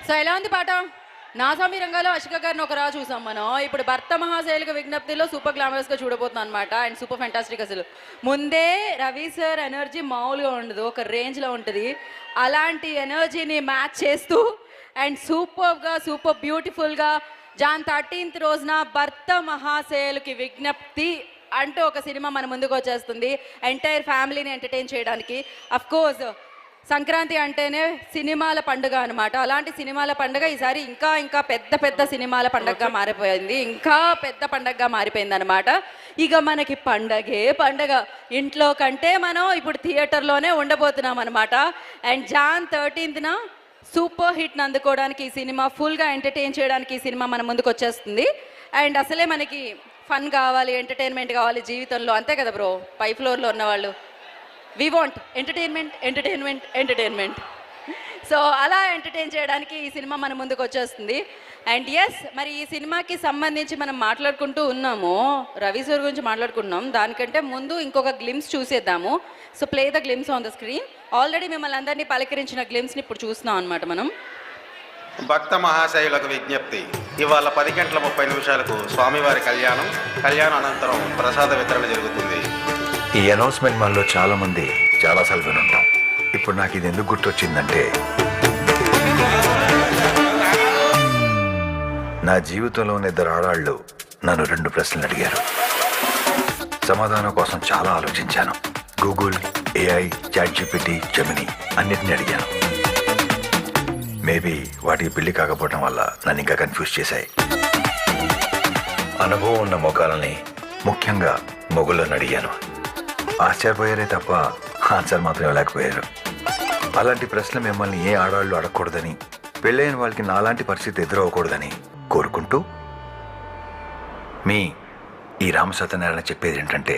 So ఎలా ఉంది పాట? నాసామి రంగాలో అశిక గారిని ఒక రా చూసాం మనం. ఇప్పుడు భర్త మహాశైలిక విజ్ఞప్తిలో సూపర్ గ్లామరస్గా చూడబోతున్నాం అనమాట. And super fantastic. అసలు ముందే రవి సార్ ఎనర్జీ మామూలుగా ఉండదు, ఒక రేంజ్లో ఉంటుంది. అలాంటి ఎనర్జీని మ్యాచ్ చేస్తూ అండ్ సూపర్ బ్యూటిఫుల్గా జాన్ 13th రోజున భర్త మహాశైలికి విజ్ఞప్తి అంటూ ఒక సినిమా మన ముందుకు వచ్చేస్తుంది, ఎంటైర్ ఫ్యామిలీని ఎంటర్టైన్ చేయడానికి. అఫ్ కోర్స్ సంక్రాంతి అంటేనే సినిమాల పండుగ అనమాట. అలాంటి సినిమాల పండుగ ఈసారి ఇంకా పెద్ద సినిమాల పండుగగా మారిపోయింది, ఇంకా పెద్ద పండుగగా మారిపోయింది అనమాట. ఇక మనకి పండగే పండగ. ఇంట్లో కంటే మనం ఇప్పుడు థియేటర్లోనే ఉండబోతున్నాం అనమాట. అండ్ జాన్ 13th సూపర్ హిట్ని అందుకోవడానికి ఈ సినిమా, ఫుల్గా ఎంటర్టైన్ చేయడానికి ఈ సినిమా మన ముందుకు వచ్చేస్తుంది. అండ్ అసలే మనకి ఫన్ కావాలి, ఎంటర్టైన్మెంట్ కావాలి జీవితంలో, అంతే కదా బ్రో? పై ఫ్లోర్లో ఉన్నవాళ్ళు వి వాంట్ ఎంటర్టైన్మెంట్. సో అలా ఎంటర్టైన్ చేయడానికి ఈ సినిమా మన ముందుకు వచ్చేస్తుంది. అండ్ ఎస్, మరి ఈ సినిమాకి సంబంధించి మనం మాట్లాడుకుంటూ ఉన్నాము, రవి సార్ గురించి మాట్లాడుకుంటున్నాం. దానికంటే ముందు ఇంకొక గ్లిమ్స్ చూసేద్దాము. So play the glimpse on the screen. Already మిమ్మల్ని అందరినీ పలకరించిన గ్లిమ్స్ని ఇప్పుడు చూస్తున్నాం అనమాట మనం. భక్త మహాశైలకు విజ్ఞప్తి. ఇవాళ 10:30 స్వామివారి కళ్యాణం అనంతరం ప్రసాద వితరణ జరుగుతుంది. ఈ అనౌన్స్మెంట్ మనలో చాలా మంది చాలాసార్లు వినుంటాం. ఇప్పుడు నాకు ఇది ఎందుకు గుర్తొచ్చిందంటే, నా జీవితంలోని 2 ఆడాళ్ళు నన్ను 2 ప్రశ్నలు అడిగారు. సమాధానం కోసం చాలా ఆలోచించాను. గూగుల్, AI, ChatGPT, జెమిని అన్నిటిని అడిగాను. మేబీ వాటికి పెళ్లి కాకపోవడం వల్ల నన్ను ఇంకా కన్ఫ్యూజ్ చేశాయి. అనుభవం ఉన్న మొగాలని, ముఖ్యంగా మొగుళ్ళని అడిగాను. ఆశ్చర్యపోయారే తప్ప ఆన్సర్ మాత్రం ఇవ్వలేకపోయారు. అలాంటి ప్రశ్నలు మిమ్మల్ని ఏ ఆడవాళ్ళు అడగకూడదని, పెళ్ళైన వాళ్ళకి నాలాంటి పరిస్థితి ఎదురవ్వకూడదని కోరుకుంటూ, మీ ఈ రామసత్యనారాయణ చెప్పేది ఏంటంటే,